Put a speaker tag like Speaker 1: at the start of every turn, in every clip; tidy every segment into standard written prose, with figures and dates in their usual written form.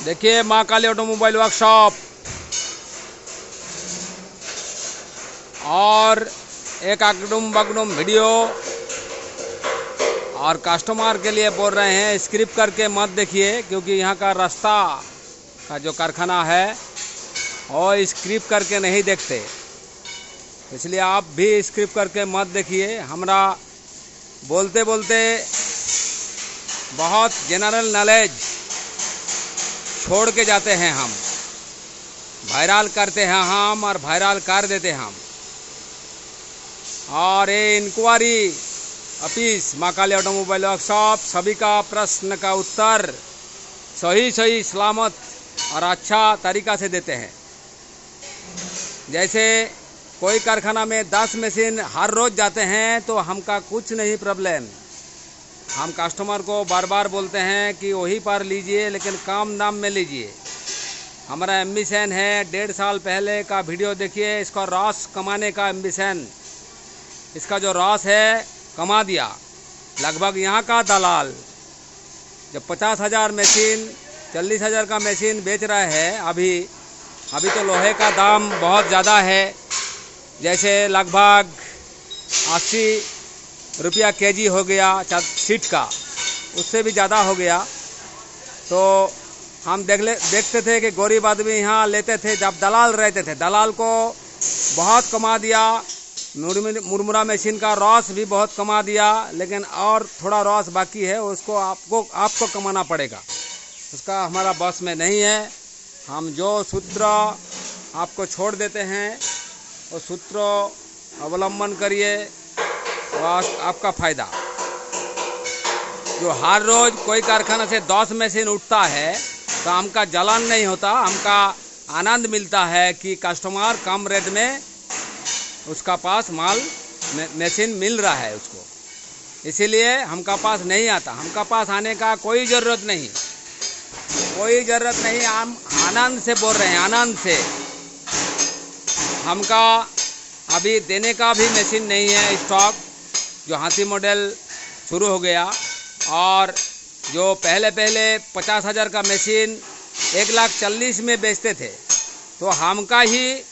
Speaker 1: देखिए माँ काली automobile workshop और एक अगडुम बगडुम वीडियो और कस्टमर के लिए बोल रहे हैं स्क्रिप्ट करके मत देखिए, क्योंकि यहाँ का रास्ता का जो कारखाना है और स्क्रिप्ट करके नहीं देखते, इसलिए आप भी स्क्रिप्ट करके मत देखिए। हमरा बोलते बोलते बहुत जनरल नॉलेज छोड़ के जाते हैं, हम वायरल करते हैं हम और वायरल कर देते हैं हम। और ये इंक्वायरी ऑफिस माँ काली ऑटोमोबाइल वर्कशॉप सभी का प्रश्न का उत्तर सही सलामत और अच्छा तरीका से देते हैं। जैसे कोई कारखाना में 10 मशीन हर रोज़ जाते हैं तो हमका कुछ नहीं प्रॉब्लम। हम कस्टमर को बार बार बोलते हैं कि वही पर लीजिए, लेकिन कम दाम में लीजिए। हमारा एम्बिशन है, 1.5 साल पहले का वीडियो देखिए, इसका रॉस कमाने का एम्बिशन, इसका जो रॉस है कमा दिया। लगभग यहाँ का दलाल जब 50,000 मशीन 40,000 का मशीन बेच रहा है, अभी तो लोहे का दाम बहुत ज़्यादा है, जैसे लगभग 80 रुपया केजी हो गया सीट का, उससे भी ज़्यादा हो गया। तो हम देखते थे कि गरीब आदमी यहाँ लेते थे, जब दलाल रहते थे, दलाल को बहुत कमा दिया। मुरमुरा मशीन का रॉस भी बहुत कमा दिया, लेकिन और थोड़ा रॉस बाकी है, उसको आपको कमाना पड़ेगा, उसका हमारा बस में नहीं है। हम जो सूत्र आपको छोड़ देते हैं वो सूत्र अवलंबन करिए, आपका फ़ायदा। जो हर रोज़ कोई कारखाना से 10 मशीन उठता है तो हमका जलन नहीं होता, हमका आनंद मिलता है कि कस्टमर कम रेट में उसका पास माल मशीन मिल रहा है उसको, इसीलिए हमका पास नहीं आता। हमका पास आने का कोई ज़रूरत नहीं, कोई ज़रूरत नहीं। हम आनंद से बोल रहे हैं, आनंद से। हमका अभी देने का भी मशीन नहीं है स्टॉक। जो हाथी मॉडल शुरू हो गया और जो पहले 50,000 का मशीन 1,40,000 में बेचते थे, तो हमका ही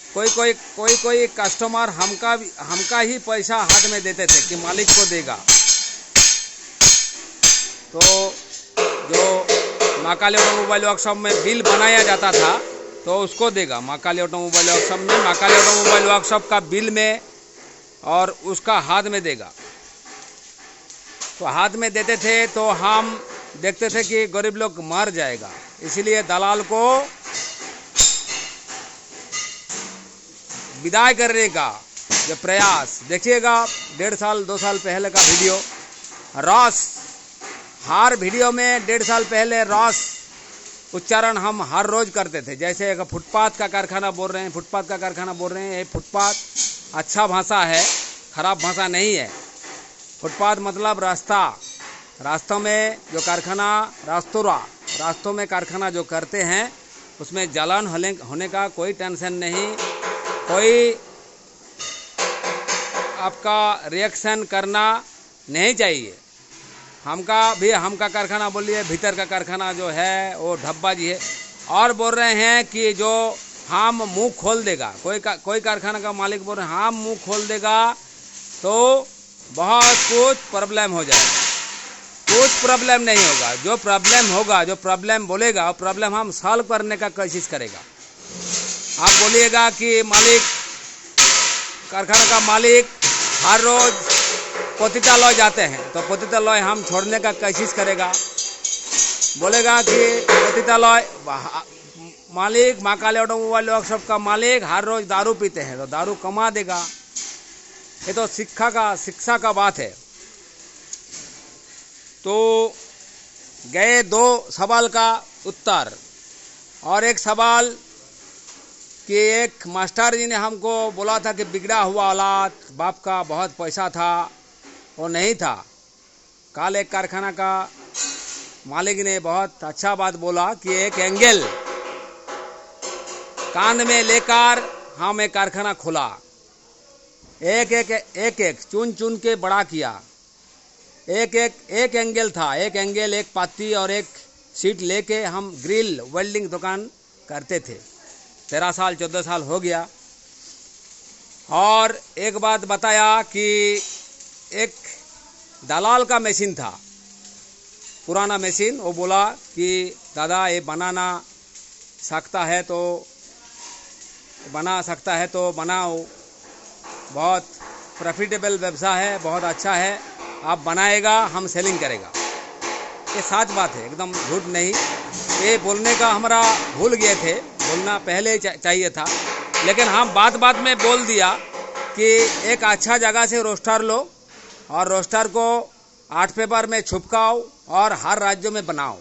Speaker 1: कोई कस्टमर हमका ही पैसा हाथ में देते थे कि मालिक को देगा। तो जो माँ काली ऑटोमोबाइल वर्कशॉप में बिल बनाया जाता था तो उसको देगा माँ काली ऑटोमोबाइल वर्कशॉप में, माँ काली ऑटोमोबाइल वर्कशॉप का बिल में, और उसका हाथ में देगा। तो हाथ में देते थे तो हम देखते थे कि गरीब लोग मर जाएगा, इसलिए दलाल को विदाई करने का जो प्रयास देखिएगा। 1.5 साल 2 साल पहले का वीडियो रॉस, हर वीडियो में 1.5 साल पहले रॉस उच्चारण हम हर रोज़ करते थे। जैसे एक फुटपाथ का कारखाना बोल रहे हैं, फुटपाथ का कारखाना बोल रहे हैं, ये फुटपाथ अच्छा भाषा है, खराब भाषा नहीं है। फुटपाथ मतलब रास्ता, रास्तों में जो कारखाना रास्तों में कारखाना जो करते हैं उसमें जलन होने का कोई टेंशन नहीं, कोई आपका रिएक्शन करना नहीं चाहिए। हमका कारखाना बोलिए, भीतर का कारखाना जो है वो ढब्बाजी है। और बोल रहे हैं कि जो हम मुंह खोल देगा, कोई कारखाना का मालिक बोल रहे हैं हम मुंह खोल देगा तो बहुत कुछ प्रॉब्लम हो जाएगा। कुछ प्रॉब्लम नहीं होगा, जो प्रॉब्लम होगा, जो प्रॉब्लम बोलेगा वो प्रॉब्लम हम सॉल्व करने का कोशिश करेगा। आप बोलिएगा कि मालिक, कारखाना का मालिक हर रोज़ पतितालय जाते हैं, तो पतितालय हम छोड़ने का कोशिश करेगा। बोलेगा कि पतितालय मालिक, माँ काली ऑटोमोबाइल वर्कशॉप का मालिक हर रोज़ दारू पीते हैं, तो दारू कमा देगा। ये तो शिक्षा का बात है। तो गए 2 सवाल का उत्तर। और एक सवाल कि एक मास्टर जी ने हमको बोला था कि बिगड़ा हुआ औलाद, बाप का बहुत पैसा था, वो नहीं था। कल एक कारखाना का मालिक ने बहुत अच्छा बात बोला कि एक एंगल कान में लेकर हम एक कारखाना खोला, एक चुन के बड़ा किया। एक एंगल था, एक एंगल, एक पाती और एक सीट लेके हम ग्रिल वेल्डिंग दुकान करते थे। 13 साल 14 साल हो गया। और एक बात बताया कि एक दलाल का मशीन था, पुराना मशीन। वो बोला कि दादा ये बना सकता है तो बनाओ, बहुत प्रॉफिटेबल व्यवसाय है, बहुत अच्छा है, आप बनाएगा हम सेलिंग करेगा। ये सच बात है, एकदम झूठ नहीं। ये बोलने का हमारा भूल गए थे, बोलना पहले ही चाहिए था, लेकिन हम बात में बोल दिया कि एक अच्छा जगह से रोस्टर लो और रोस्टर को आर्ट पेपर में छुपकाओ और हर राज्यों में बनाओ।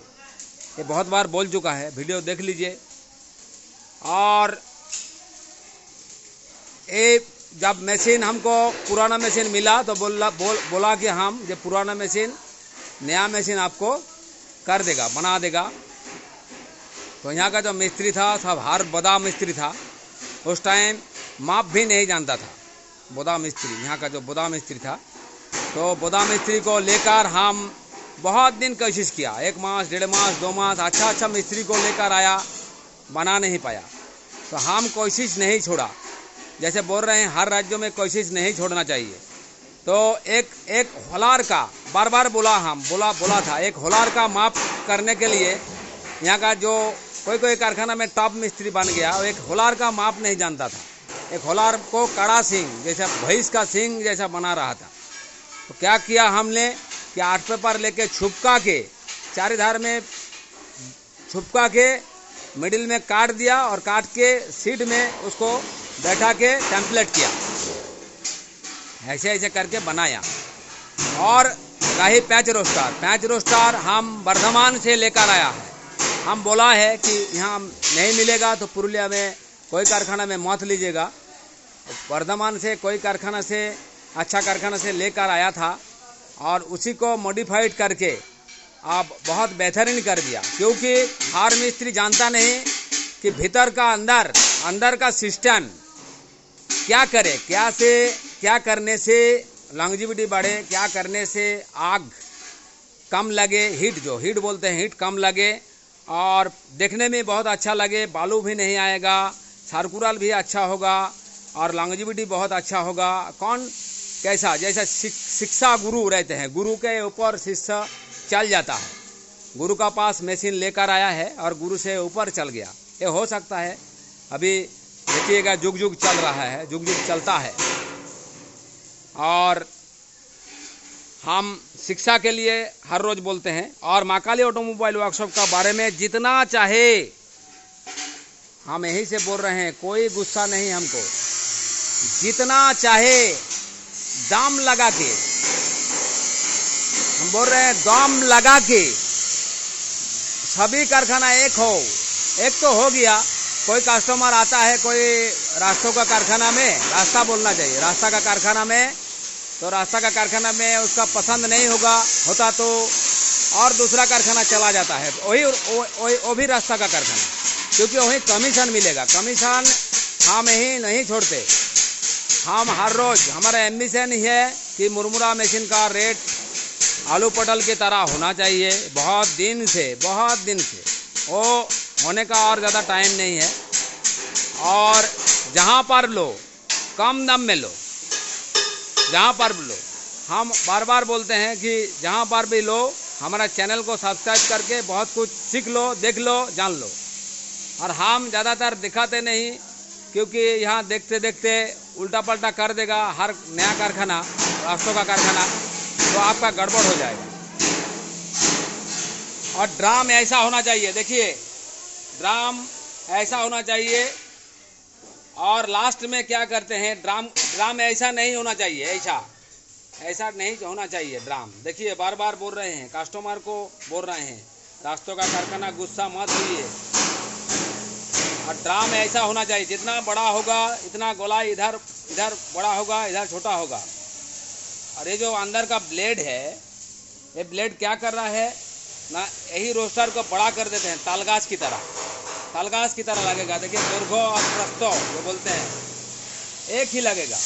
Speaker 1: ये बहुत बार बोल चुका है, वीडियो देख लीजिए। और ये जब मशीन हमको पुराना मशीन मिला तो बोला कि हम ये पुराना मशीन नया मशीन आपको कर देगा, बना देगा। तो यहाँ का जो मिस्त्री था सब हर बोदा मिस्त्री था, उस टाइम माप भी नहीं जानता था। बोदा मिस्त्री, यहाँ का जो बोदा मिस्त्री था, तो बोदा मिस्त्री को लेकर हम बहुत दिन कोशिश किया, 1 मास 1.5 मास 2 मास, अच्छा मिस्त्री को लेकर आया, बना नहीं पाया। तो हम कोशिश नहीं छोड़ा, जैसे बोल रहे हैं हर राज्यों में कोशिश नहीं छोड़ना चाहिए। तो एक होलार का बार बोला था, एक होलार का माप करने के लिए यहाँ का जो कोई कारखाना में टॉप मिस्त्री बन गया, एक होलार का माप नहीं जानता था। एक होलार को कड़ा सिंग जैसा भैंस का सिंग जैसा बना रहा था। तो क्या किया हमने कि आर्ट पेपर लेके छुपका के चारीधार में छुपका के मिडिल में काट दिया और काट के सीट में उसको बैठा के टेम्पलेट किया, ऐसे करके बनाया। और रही पैच रोस्टर हम वर्धमान से लेकर आया है। हम बोला है कि यहाँ नहीं मिलेगा तो पुरुलिया में कोई कारखाना में मत लीजिएगा। वर्धमान से कोई कारखाना से अच्छा कारखाना से लेकर आया था और उसी को मॉडिफाइड करके आप बहुत बेहतरीन कर दिया, क्योंकि हर मिस्त्री जानता नहीं कि भीतर का अंदर का सिस्टम क्या करे, क्या करने से लॉन्जेविटी बढ़े, क्या करने से आग कम लगे, हीट बोलते हैं, हीट कम लगे और देखने में बहुत अच्छा लगे, बालू भी नहीं आएगा, सर्कुलर भी अच्छा होगा और लॉन्जेविटी बहुत अच्छा होगा। कौन कैसा, जैसा शिक्षा गुरु रहते हैं, गुरु के ऊपर शिष्य चल जाता है। गुरु का पास मशीन लेकर आया है और गुरु से ऊपर चल गया, ये हो सकता है। अभी देखिएगा जुग चल रहा है, जुग चलता है। और हम शिक्षा के लिए हर रोज बोलते हैं। और महाकाली ऑटोमोबाइल वर्कशॉप का बारे में जितना चाहे हम यहीं से बोल रहे हैं, कोई गुस्सा नहीं हमको, जितना चाहे दाम लगा के हम बोल रहे हैं, दाम लगा के सभी कारखाना एक तो हो गया। कोई कस्टमर आता है कोई रास्तों का कारखाना में, रास्ता बोलना चाहिए, रास्ता का कारखाना में, तो रास्ता का कारखाना में उसका पसंद नहीं होता तो और दूसरा कारखाना चला जाता है, वो भी रास्ता का कारखाना, क्योंकि वहीं कमीशन मिलेगा। कमीशन हम ही नहीं छोड़ते। हम हर रोज हमारा एम्बिशन ही है कि मुरमुरा मशीन का रेट आलू पटल की तरह होना चाहिए। बहुत दिन से वो होने का और ज़्यादा टाइम नहीं है। और जहाँ पर लो कम दाम में लो, जहाँ पर लो, हम बार बोलते हैं कि जहाँ पर भी लो हमारा चैनल को सब्सक्राइब करके बहुत कुछ सीख लो, देख लो, जान लो। और हम ज़्यादातर दिखाते नहीं, क्योंकि यहाँ देखते देखते उल्टा पल्टा कर देगा हर नया कारखाना, रास्तों का कारखाना, तो आपका गड़बड़ हो जाएगा। और ड्राम ऐसा होना चाहिए, देखिए ड्राम ऐसा होना चाहिए। और लास्ट में क्या करते हैं, ड्राम ऐसा नहीं होना चाहिए, ऐसा नहीं होना चाहिए ड्राम। देखिए बार बोल रहे हैं, कस्टमर को बोल रहे हैं, रास्तों का कारखाना गुस्सा मत होइए। और ड्राम ऐसा होना चाहिए, जितना बड़ा होगा इतना गोला इधर बड़ा होगा, इधर छोटा होगा। और ये जो अंदर का ब्लेड है, ये ब्लेड क्या कर रहा है ना, यही रोस्टर को बड़ा कर देते हैं, तालगाछ की तरह लगेगा। देखिए दुर्गो और प्रस्तो जो बोलते हैं एक ही लगेगा,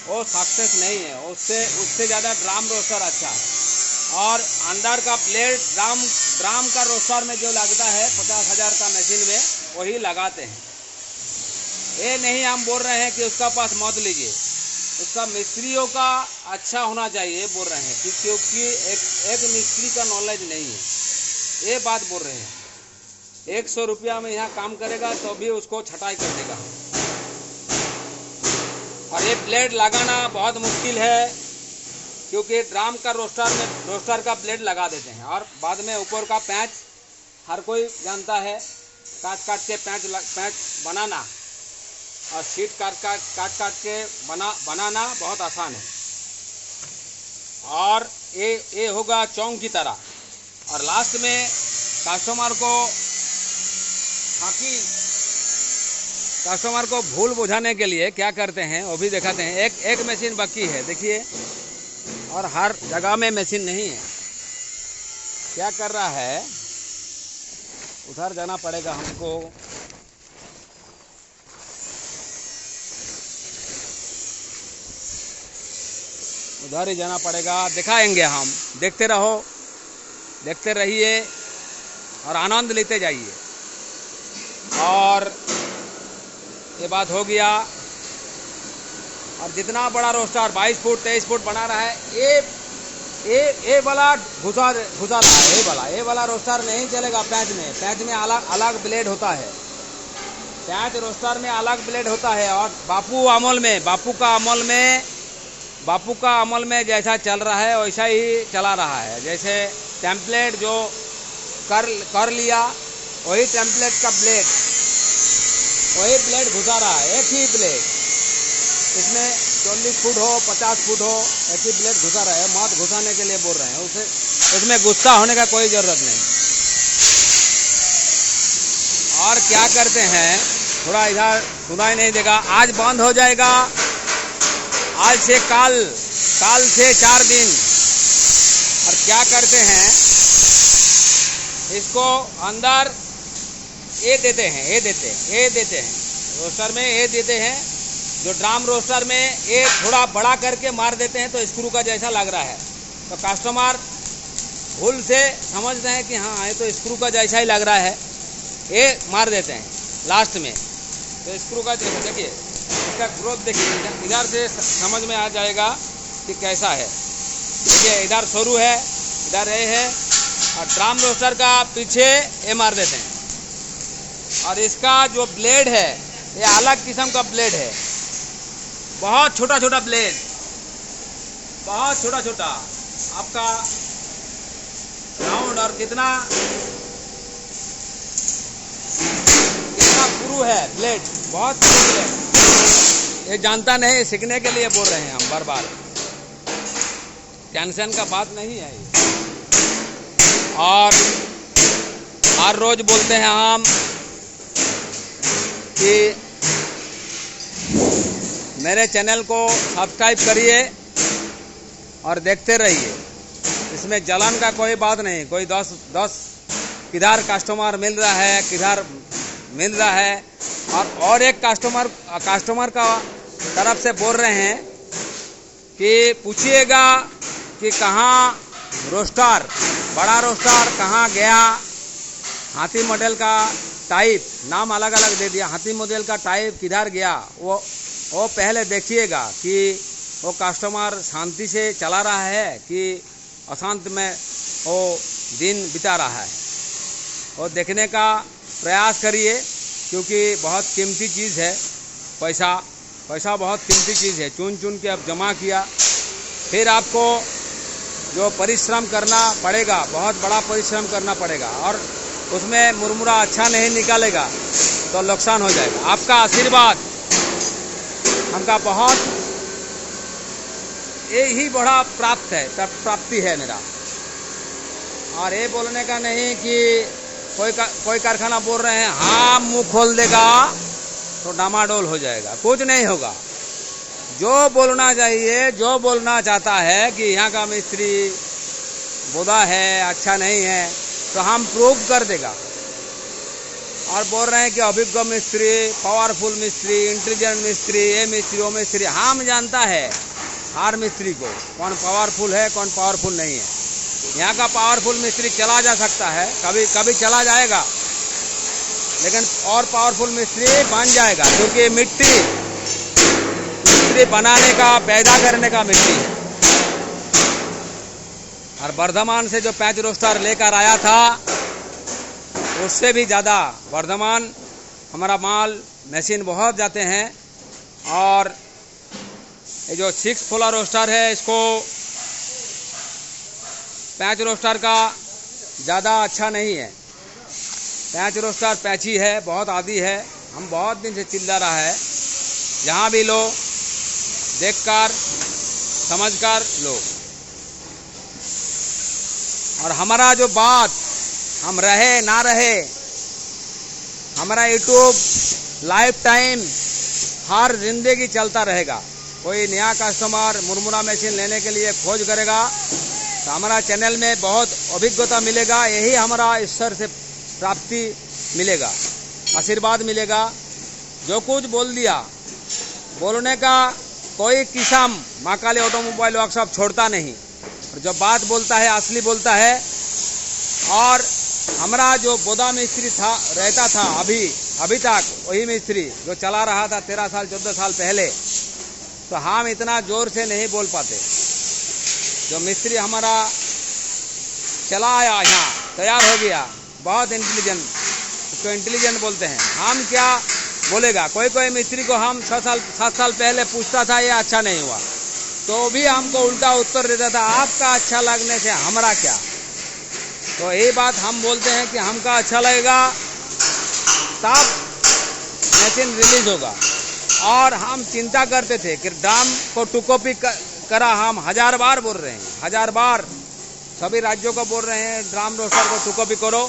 Speaker 1: वो सक्सेस नहीं है। उससे ज़्यादा ड्राम रोस्टर अच्छा है। और अंदर का प्लेट ड्राम का रोस्टर में जो लगता है 50,000 का मशीन में, वही लगाते हैं। ये नहीं हम बोल रहे हैं कि उसका पास मत लीजिए, उसका मिस्त्रियों का अच्छा होना चाहिए बोल रहे हैं, क्योंकि एक मिस्त्री का नॉलेज नहीं है, ये बात बोल रहे हैं। 100 रुपया में यहाँ काम करेगा तो भी उसको छटाई कर देगा। और ये प्लेट लगाना बहुत मुश्किल है, क्योंकि ड्राम का रोस्टर का प्लेट लगा देते हैं और बाद में ऊपर का पैंच हर कोई जानता है, काट के पैंच बनाना और सीट काट के बनाना बहुत आसान है। और ये होगा चौंक की तरह। और लास्ट में कस्टमर को भूल बुझाने के लिए क्या करते हैं वो भी दिखाते हैं। एक मशीन बाकी है, देखिए, और हर जगह में मशीन नहीं है। क्या कर रहा है, उधर जाना पड़ेगा हमको। उधर ही जाना पड़ेगा, दिखाएंगे हम। देखते रहो, देखते रहिए और आनंद लेते जाइए। और ये बात हो गया। और जितना बड़ा रोस्टर 22 फुट 23 फुट बना रहा है, ये वाला घुसा रहा है। ये वाला रोस्टर नहीं चलेगा पैंच में अलग ब्लेड होता है। पैंच रोस्टर में अलग ब्लेड होता है। और बापू का अमल में जैसा चल रहा है वैसा ही चला रहा है। जैसे टेम्पलेट जो कर लिया, वही टेम्पलेट का वही ब्लेड घुसा रहा है। एक ही ब्लेड, इसमें 40 फुट हो 50 फुट हो, एक ही ब्लेड घुसा रहा है। मौत घुसाने के लिए बोल रहे हैं, उसमें गुस्सा होने का कोई जरूरत नहीं। और क्या करते हैं, थोड़ा इधर सुनाई नहीं देगा, आज बंद हो जाएगा। आज से काल से 4 दिन। और क्या करते हैं, इसको अंदर ये देते हैं रोस्टर में, ये देते हैं। जो ड्राम रोस्टर में ये थोड़ा बड़ा करके मार देते हैं तो स्क्रू का जैसा लग रहा है, तो कस्टमर भूल से समझते हैं कि हाँ ये तो स्क्रू का जैसा ही लग रहा है, ये मार देते हैं लास्ट में। तो स्क्रू का जैसा देखिए, इसका ग्रोथ देखिए, इधर से समझ में आ जाएगा कि कैसा है। देखिए इधर शुरू है, इधर ये है। और ड्राम रोस्टर का पीछे ये मार देते हैं। और इसका जो ब्लेड है ये अलग किस्म का ब्लेड है, बहुत छोटा ब्लेड, बहुत छोटा आपका राउंड। और कितना पुरु है ब्लेड, बहुत पुरु ब्लेड। ये जानता नहीं, सीखने के लिए बोल रहे हैं हम बार, टेंशन का बात नहीं है ये। और हर रोज बोलते हैं हम कि मेरे चैनल को सब्सक्राइब करिए और देखते रहिए। इसमें जलन का कोई बात नहीं। कोई 10 किधर कस्टमर मिल रहा है, किधर मिल रहा है। और एक कस्टमर का तरफ से बोल रहे हैं कि पूछिएगा कि कहाँ रोस्टर, बड़ा रोस्टर कहाँ गया। हाथी मॉडल का टाइप, नाम अलग अलग दे दिया, हाथी मॉडल का टाइप किधर गया, वो पहले देखिएगा कि वो कस्टमर शांति से चला रहा है कि अशांत में वो दिन बिता रहा है। वो देखने का प्रयास करिए, क्योंकि बहुत कीमती चीज़ है पैसा बहुत कीमती चीज़ है। चुन के अब जमा किया, फिर आपको जो परिश्रम करना पड़ेगा, बहुत बड़ा परिश्रम करना पड़ेगा। और उसमें मुरमुरा अच्छा नहीं निकालेगा तो नुकसान हो जाएगा। आपका आशीर्वाद हमका बहुत, यही बड़ा प्राप्ति है मेरा। और ये बोलने का नहीं कि कोई कारखाना बोल रहे हैं हाँ मुंह खोल देगा तो डामाडोल हो जाएगा, कुछ नहीं होगा। जो बोलना चाहिए, जो बोलना चाहता है कि यहाँ का मिस्त्री बुरा है, अच्छा नहीं है, तो हम प्रूव कर देगा। और बोल रहे हैं कि अभिज्ञ मिस्त्री, पावरफुल मिस्त्री, इंटेलिजेंट मिस्त्री, ये मिस्त्री वो मिस्त्री। हम जानता है हर मिस्त्री को कौन पावरफुल है, कौन पावरफुल नहीं है। यहाँ का पावरफुल मिस्त्री चला जा सकता है, कभी कभी चला जाएगा, लेकिन और पावरफुल मिस्त्री बन जाएगा, क्योंकि मिट्टी मिस्त्री बनाने का, पैदा करने का मिट्टी है। और वर्धमान से जो पैच रोस्टर लेकर आया था उससे भी ज़्यादा वर्धमान हमारा माल मशीन बहुत जाते हैं। और ये जो 6 फुला रोस्टर है, इसको पैच रोस्टर का ज़्यादा अच्छा नहीं है। पैच रोस्टर पैची है, बहुत आदी है, हम बहुत दिन से चिल्ला रहा है, जहाँ भी लो देखकर समझकर लो। और हमारा जो बात, हम रहे ना रहे, हमारा यूट्यूब लाइफ टाइम हर जिंदगी चलता रहेगा। कोई नया कस्टमर मुरमुरा मशीन लेने के लिए खोज करेगा तो हमारा चैनल में बहुत अभिज्ञता मिलेगा, यही हमारा ईश्वर से प्राप्ति मिलेगा, आशीर्वाद मिलेगा। जो कुछ बोल दिया, बोलने का कोई किस्म महाकाली ऑटोमोबाइल वर्कशॉप छोड़ता नहीं, और जो बात बोलता है असली बोलता है। और हमारा जो बोदा मिस्त्री था, रहता था अभी तक वही मिस्त्री जो चला रहा था 13 साल 14 साल पहले, तो हम इतना जोर से नहीं बोल पाते। जो मिस्त्री हमारा चला आया, यहाँ तैयार हो गया, बहुत इंटेलिजेंट, उसको इंटेलिजेंट बोलते हैं। हम क्या बोलेगा, कोई मिस्त्री को हम 6 साल 7 साल पहले पूछता था ये अच्छा नहीं हुआ, तो भी हमको उल्टा उत्तर देता था, आपका अच्छा लगने से हमारा क्या। तो ये बात हम बोलते हैं कि हमका अच्छा लगेगा तब मशीन रिलीज होगा। और हम चिंता करते थे कि ड्राम को टू कॉपी करा, हम 1000 बार बोल रहे हैं, 1000 बार सभी राज्यों को बोल रहे हैं ड्राम रोस्टर को टू कॉपी करो,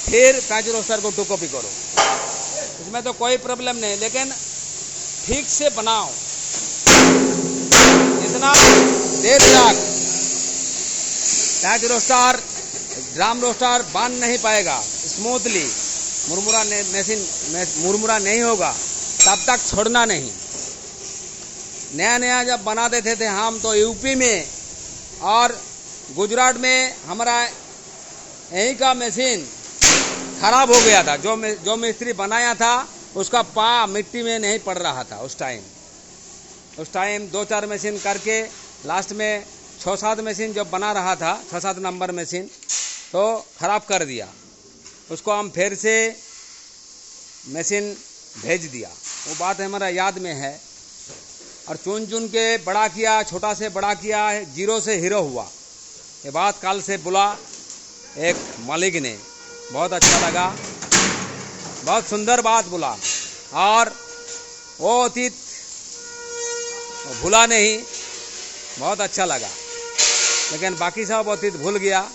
Speaker 1: फिर पैच रोस्टर को टू कॉपी करो, इसमें तो कोई प्रॉब्लम नहीं, लेकिन ठीक से बनाओ। इतना देर तक पैच रोस्टर ड्राम रोस्टर बन नहीं पाएगा स्मूथली, मुरमुरा नहीं होगा, तब तक छोड़ना नहीं। नया जब बना देते थे हम, तो यूपी में और गुजरात में हमारा यहीं का मशीन खराब हो गया था। जो मिस्त्री बनाया था उसका पा मिट्टी में नहीं पड़ रहा था उस टाइम 2-4 मशीन करके लास्ट में 6-7 मशीन जब बना रहा था, 6-7 नंबर मशीन, तो ख़राब कर दिया। उसको हम फिर से मशीन भेज दिया, वो बात हमारा याद में है। और चुन के बड़ा किया, छोटा से बड़ा किया, 0 से हीरो हुआ। ये बात कल से बोला एक मालिक ने, बहुत अच्छा लगा, बहुत सुंदर बात बोला। और वो अतीत भूला नहीं, बहुत अच्छा लगा, लेकिन बाकी सब अतीत भूल गया।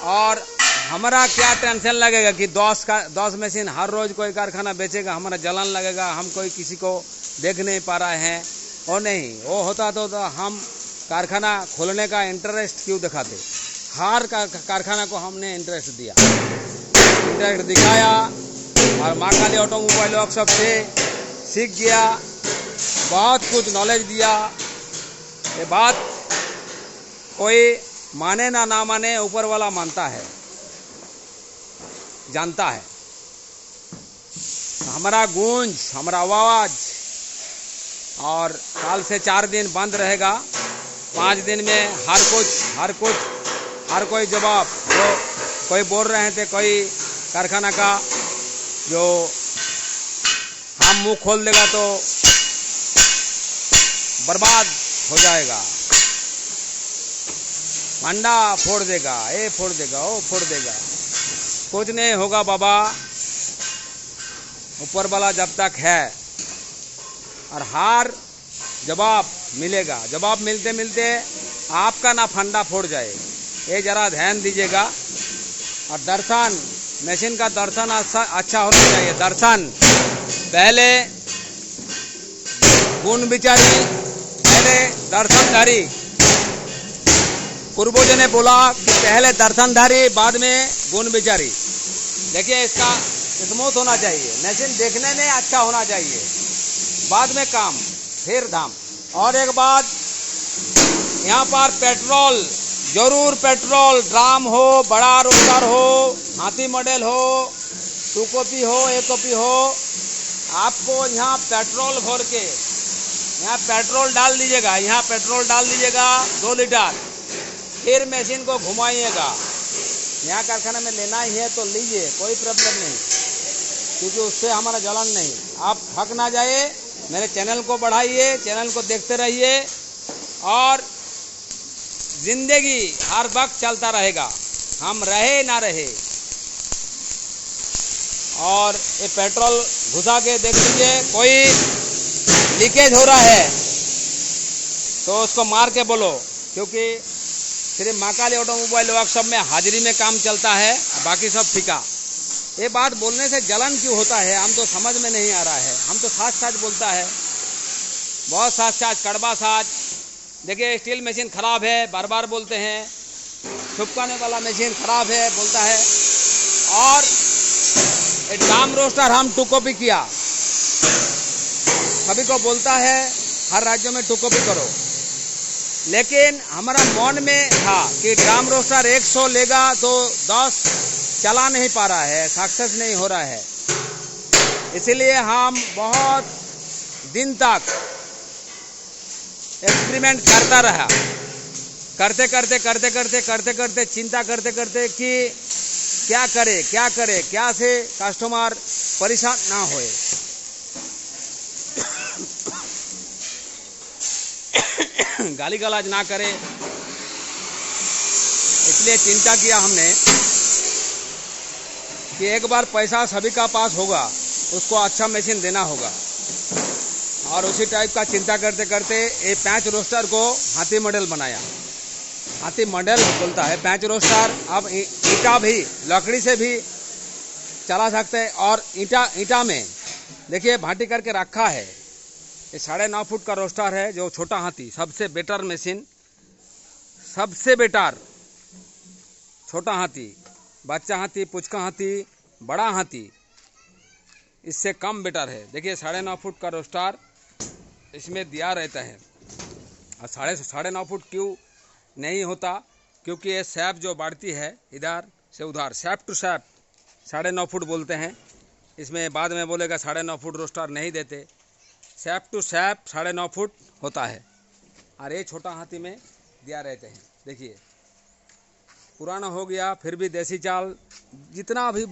Speaker 1: और हमारा क्या टेंशन लगेगा कि 10 मशीन हर रोज़ कोई कारखाना बेचेगा, हमारा जलन लगेगा, हम कोई किसी को देख नहीं पा रहे हैं। और नहीं, वो होता तो हम कारखाना खोलने का इंटरेस्ट क्यों दिखाते। हर कारखाना को हमने इंटरेस्ट दिखाया, और महाकाली ऑटोमोबाइल वर्कशॉप से सीख गया, बहुत कुछ नॉलेज दिया। ये बात कोई माने ना माने, ऊपर वाला मानता है, जानता है। हमारा गूंज, हमारा आवाज, और साल से 4 दिन बंद रहेगा, 5 दिन में हर कोई जवाब, जो कोई बोल रहे थे कोई कारखाना का, जो हम मुंह खोल देगा तो बर्बाद हो जाएगा, मंडा फोड़ देगा, ये फोड़ देगा, वो फोड़ देगा, कुछ नहीं होगा बाबा। ऊपर वाला जब तक है, और हर जवाब मिलेगा, जवाब मिलते मिलते आपका ना फंडा फोड़ जाए, ये जरा ध्यान दीजिएगा। और दर्शन, मशीन का दर्शन अच्छा होना चाहिए। दर्शन पहले गुण विचारी, पहले दर्शनधारी। पूर्वजों ने बोला कि पहले दर्शनधारी, बाद में गुण विचारी। देखिए, इसका स्मूथ होना चाहिए, मशीन देखने में अच्छा होना चाहिए, बाद में काम, फिर धाम। और एक बात, यहाँ पर पेट्रोल जरूर पेट्रोल ड्राम हो, बड़ा रोस्टर हो, हाथी मॉडल हो, 2 कॉपी हो, 1 कॉपी हो, आपको यहाँ पेट्रोल भर के यहाँ पेट्रोल डाल दीजिएगा, यहाँ पेट्रोल डाल दीजिएगा 2 लीटर, फिर मशीन को घुमाइएगा। यहाँ कारखाना में लेना ही है तो लीजिए, कोई प्रॉब्लम नहीं, क्योंकि उससे हमारा जलन नहीं। आप थक ना जाए, मेरे चैनल को बढ़ाइए, चैनल को देखते रहिए और जिंदगी हर वक्त चलता रहेगा, हम रहे ना रहे। और ये पेट्रोल घुसा के देख लीजिए, कोई लीकेज हो रहा है तो उसको मार के बोलो, क्योंकि सिर्फ महाकाली ऑटोमोबाइल वर्कशॉप में हाजिरी में काम चलता है, बाकी सब फीका। ये बात बोलने से जलन क्यों होता है, हम तो समझ में नहीं आ रहा है। हम तो साच साच बोलता है, बहुत साच साच, कड़वा साच। देखिए स्टील मशीन खराब है, बार बार बोलते हैं, छुपकाने वाला मशीन खराब है बोलता है। और ड्राम रोस्टर हम 2 कॉपी किया, सभी को बोलता है हर राज्य में 2 कॉपी करो, लेकिन हमारा मन में था कि ड्राम रोस्टर 100 लेगा तो 10 चला नहीं पा रहा है, सक्सेस नहीं हो रहा है। इसीलिए हम बहुत दिन तक एक्सपेरिमेंट करता रहा, करते करते चिंता करते कि क्या करे क्या से कस्टमर परेशान ना होए। गाली गलौज ना करे, इसलिए चिंता किया हमने कि एक बार पैसा सभी का पास होगा, उसको अच्छा मशीन देना होगा। और उसी टाइप का चिंता करते करते ये 5 रोस्टर को हाथी मॉडल बनाया। हाथी मॉडल बोलता है 5 रोस्टर। अब ईंटा भी लकड़ी से भी चला सकते हैं। और ईंटा में देखिए भाटी करके रखा है। ये 9.5 फुट का रोस्टर है, जो छोटा हाथी सबसे बेटर मशीन, सबसे बेटर। छोटा हाथी, बच्चा हाथी, पुचका हाथी, बड़ा हाथी, इससे कम बेटर है। देखिए 9.5 फुट का रोस्टर इसमें दिया रहता है। और 9.5 फुट क्यों नहीं होता, क्योंकि ये सैप जो बढ़ती है इधर से उधर, सैप टू सैप 9.5 फुट बोलते हैं। इसमें बाद में बोलेगा 9.5 फुट रोस्टर नहीं देते, सैप टू सैप 9.5 फुट होता है। और ये छोटा हाथी में दिया रहते हैं। देखिए पुराना हो गया, फिर भी देसी चाल, जितना भी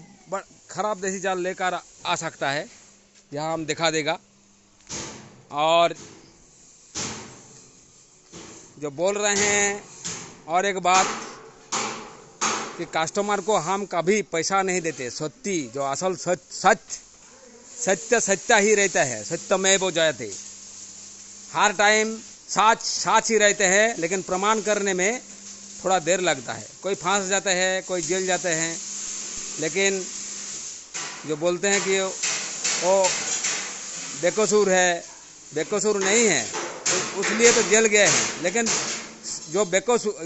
Speaker 1: खराब देसी चाल लेकर आ सकता है, यहाँ हम दिखा देगा। और जो बोल रहे हैं, और एक बात कि कस्टमर को हम कभी पैसा नहीं देते, सत्य जो असल सत्य ही रहता है, सत्यमेव जयते। हर टाइम साच ही रहते हैं, लेकिन प्रमाण करने में थोड़ा देर लगता है। कोई फांस जाते हैं, कोई जेल जाते हैं, लेकिन जो बोलते हैं कि वो बेकसूर है, बेकसूर नहीं है, उसलिए तो जेल गए हैं। लेकिन जो बेकसूर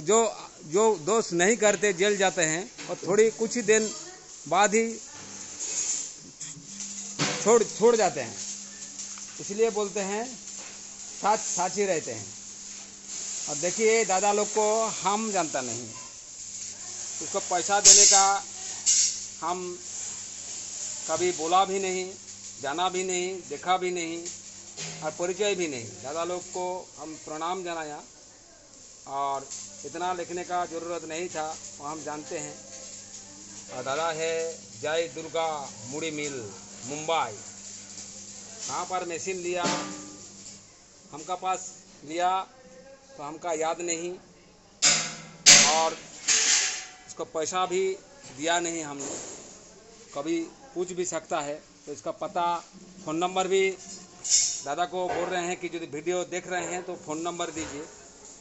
Speaker 1: जो दोष नहीं करते जेल जाते हैं, और थोड़ी कुछ ही दिन बाद ही छोड़ जाते हैं। इसलिए बोलते हैं साच ही रहते हैं। और देखिए दादा लोग को हम जानता नहीं, उसको पैसा देने का हम कभी बोला भी नहीं, जाना भी नहीं, देखा भी नहीं, और परिचय भी नहीं। दादा लोग को हम प्रणाम जनाया, और इतना लिखने का ज़रूरत नहीं था, वो हम जानते हैं। और दादा है जय दुर्गा मुड़ी मिल, मुंबई। कहाँ पर मशीन लिया, हमका पास लिया तो हमका याद नहीं, और इसको पैसा भी दिया नहीं हमने। कभी पूछ भी सकता है, तो इसका पता, फ़ोन नंबर भी दादा को बोल रहे हैं कि यदि वीडियो देख रहे हैं तो फ़ोन नंबर दीजिए।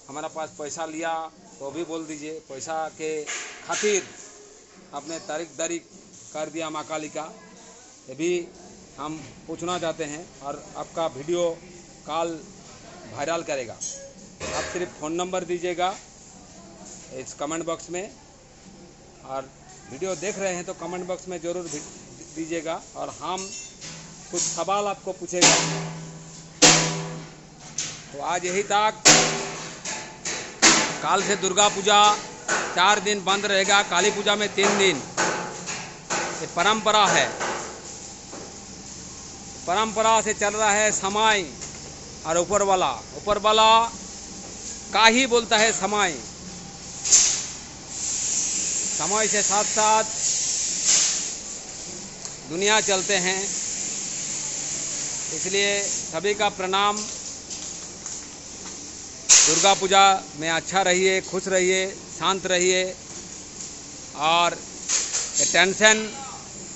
Speaker 1: हमारा पास पैसा लिया तो भी बोल दीजिए, पैसा के खातिर आपने तारीख कर दिया माँ काली का, ये भी हम पूछना चाहते हैं। और आपका वीडियो कॉल वायरल करेगा। आप सिर्फ फ़ोन नंबर दीजिएगा इस कमेंट बॉक्स में, और वीडियो देख रहे हैं तो कमेंट बॉक्स में ज़रूर दीजिएगा, और हम कुछ सवाल आपको पूछेगा। तो आज यही तक। काल से दुर्गा पूजा 4 दिन बंद रहेगा, काली पूजा में 3 दिन। ये परंपरा है, परंपरा से चल रहा है समाई। और ऊपर वाला का ही बोलता है समाई। समय से साथ साथ दुनिया चलते हैं, इसलिए सभी का प्रणाम। दुर्गा पूजा में अच्छा रहिए, खुश रहिए, शांत रहिए और टेंशन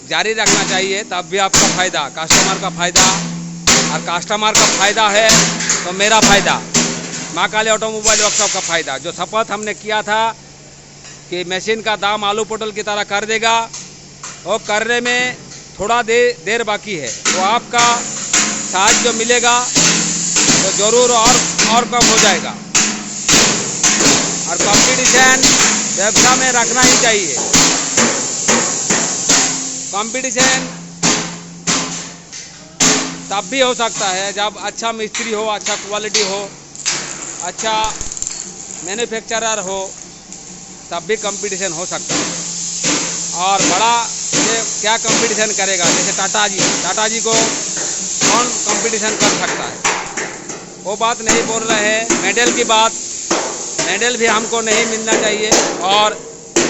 Speaker 1: जारी रखना चाहिए, तब भी आपका फ़ायदा, कस्टमर का फ़ायदा। और कस्टमर का फ़ायदा है तो मेरा फ़ायदा, माँ काली ऑटोमोबाइल वर्कशॉप का फ़ायदा। जो शपथ हमने किया था कि मशीन का दाम आलू पोटल की तरह कर देगा, वो करने में थोड़ा देर बाकी है। तो आपका साथ जो मिलेगा तो ज़रूर और कम हो जाएगा। और कंपटीशन व्यवसाय में रखना ही चाहिए। कंपटीशन तब भी हो सकता है जब अच्छा मिस्त्री हो, अच्छा क्वालिटी हो, अच्छा मैन्युफैक्चरर हो, तब भी कंपटीशन हो सकता है। और बड़ा ये क्या कंपटीशन करेगा? जैसे टाटा जी को कौन कंपटीशन कर सकता है? वो बात नहीं बोल रहे हैं। मेडल की बात, मेडल भी हमको नहीं मिलना चाहिए और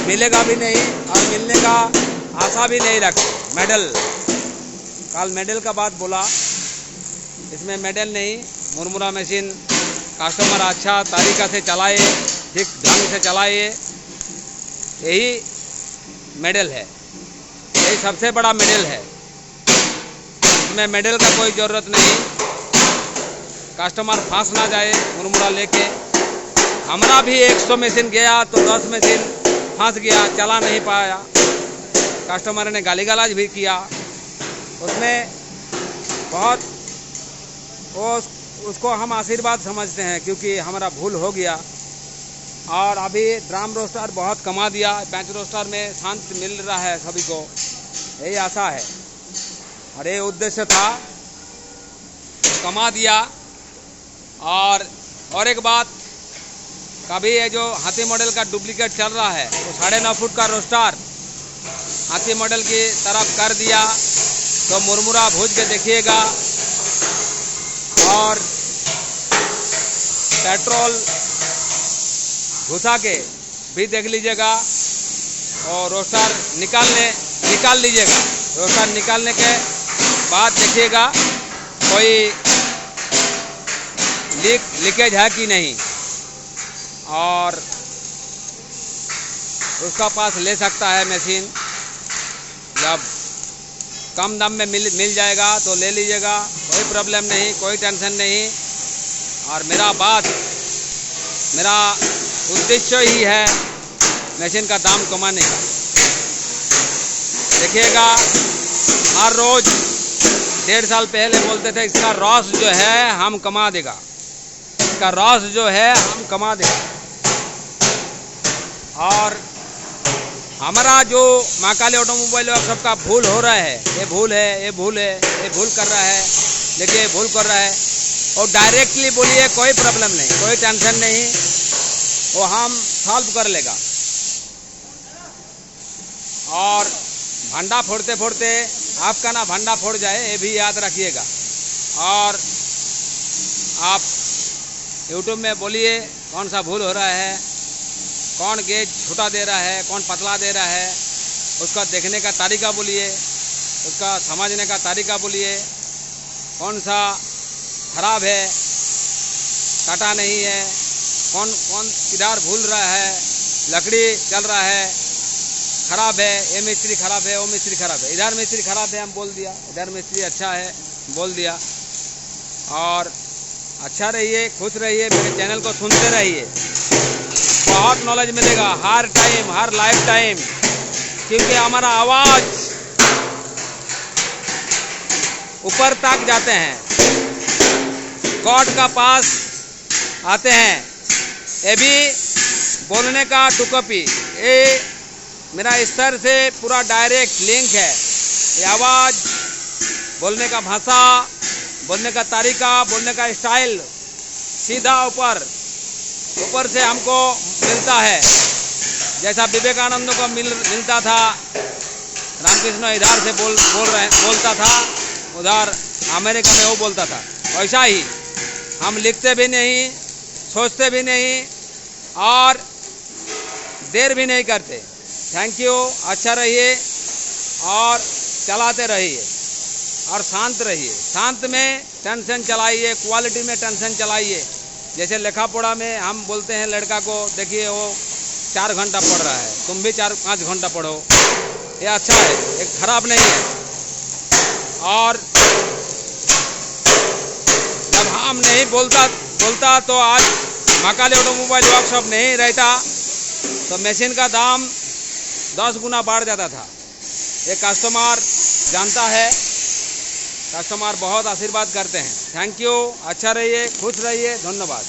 Speaker 1: मिलेगा भी नहीं, और मिलने का आशा भी नहीं रखते। मेडल, कल मेडल का बात बोला, इसमें मेडल नहीं। मुरमुरा मशीन कस्टमर अच्छा तरीका से चलाए, ठीक ढंग से चलाए, यही मेडल है, यही सबसे बड़ा मेडल है। इसमें मेडल का कोई ज़रूरत नहीं। कस्टमर फंस ना जाए मुरमुरा लेके। हमारा भी 100 मशीन गया तो 10 मशीन फंस गया, चला नहीं पाया। कस्टमर ने गाली गलौज भी किया, उसमें बहुत उसको हम आशीर्वाद समझते हैं, क्योंकि हमारा भूल हो गया। और अभी ड्रम रोस्टर बहुत कमा दिया, बेंच रोस्टर में शांत मिल रहा है सभी को, यही आशा है और ये उद्देश्य था, कमा दिया। और एक बात, कभी ये जो हाथी मॉडल का डुप्लीकेट चल रहा है, तो 9.5 फुट का रोस्टर हाथी मॉडल की तरफ कर दिया, तो मुरमुरा भूज के देखिएगा और पेट्रोल घुसा के भी देख लीजिएगा और रोस्टर निकाल लीजिएगा। रोस्टर निकालने के बाद देखिएगा कोई लीकेज है कि नहीं, और उसका पास ले सकता है मशीन। जब कम दाम में मिल जाएगा तो ले लीजिएगा, कोई प्रॉब्लम नहीं, कोई टेंशन नहीं। और मेरा उद्देश्य ही है मशीन का दाम कमाने का। देखिएगा, हर रोज 1.5 साल पहले बोलते थे इसका रॉस जो है हम कमा देगा, इसका रॉस जो है हम कमा देगा। और हमारा जो माँ काली ऑटोमोबाइल वर्कशॉप का भूल हो रहा है, ये भूल कर रहा है, देखिए ये भूल कर रहा है, और डायरेक्टली बोलिए कोई प्रॉब्लम नहीं, कोई टेंशन नहीं, वो हम सॉल्व कर लेगा। और भंडा फोड़ते आपका ना भंडा फोड़ जाए, ये भी याद रखिएगा। और आप यूट्यूब में बोलिए कौन सा भूल हो रहा है, कौन गेज छोटा दे रहा है, कौन पतला दे रहा है, उसका देखने का तरीका बोलिए, उसका समझने का तरीका बोलिए। कौन सा खराब है, काटा नहीं है, कौन किधर भूल रहा है, लकड़ी चल रहा है, खराब है, ये मिस्त्री खराब है, वो मिस्त्री खराब है, इधर मिस्त्री खराब है हम बोल दिया, इधर मिस्त्री अच्छा है बोल दिया। और अच्छा रहिए, खुश रहिए, मेरे चैनल को सुनते रहिए, बहुत नॉलेज मिलेगा हर टाइम, हर लाइफ टाइम, क्योंकि हमारा आवाज़ ऊपर तक जाते हैं, गॉड का पास आते हैं। ये भी बोलने का टुकपी, ये मेरा स्तर से पूरा डायरेक्ट लिंक है। ये आवाज़, बोलने का भाषा, बोलने का तरीका, बोलने का स्टाइल सीधा ऊपर ऊपर से हमको मिलता है, जैसा विवेकानंद को मिलता था, रामकृष्ण इधर से बोलता था, उधर अमेरिका में वो बोलता था, वैसा ही हम लिखते भी नहीं, सोचते भी नहीं और देर भी नहीं करते। Thank you. अच्छा रहिए और चलाते रहिए और शांत रहिए। शांत में टेंशन चलाइए, क्वालिटी में टेंशन चलाइए। जैसे लेखा पढ़ा में हम बोलते हैं लड़का को, देखिए वो 4 घंटा पढ़ रहा है, तुम भी 4-5 घंटा पढ़ो, ये अच्छा है, ये खराब नहीं है। और जब हम नहीं बोलता तो आज महाकाली ऑटोमोबाइल वर्कशॉप नहीं रहता तो मशीन का दाम 10 गुना बढ़ जाता था। ये कस्टमर जानता है, कस्टमर बहुत आशीर्वाद करते हैं। Thank you. अच्छा रहिए, खुश रहिए, धन्यवाद।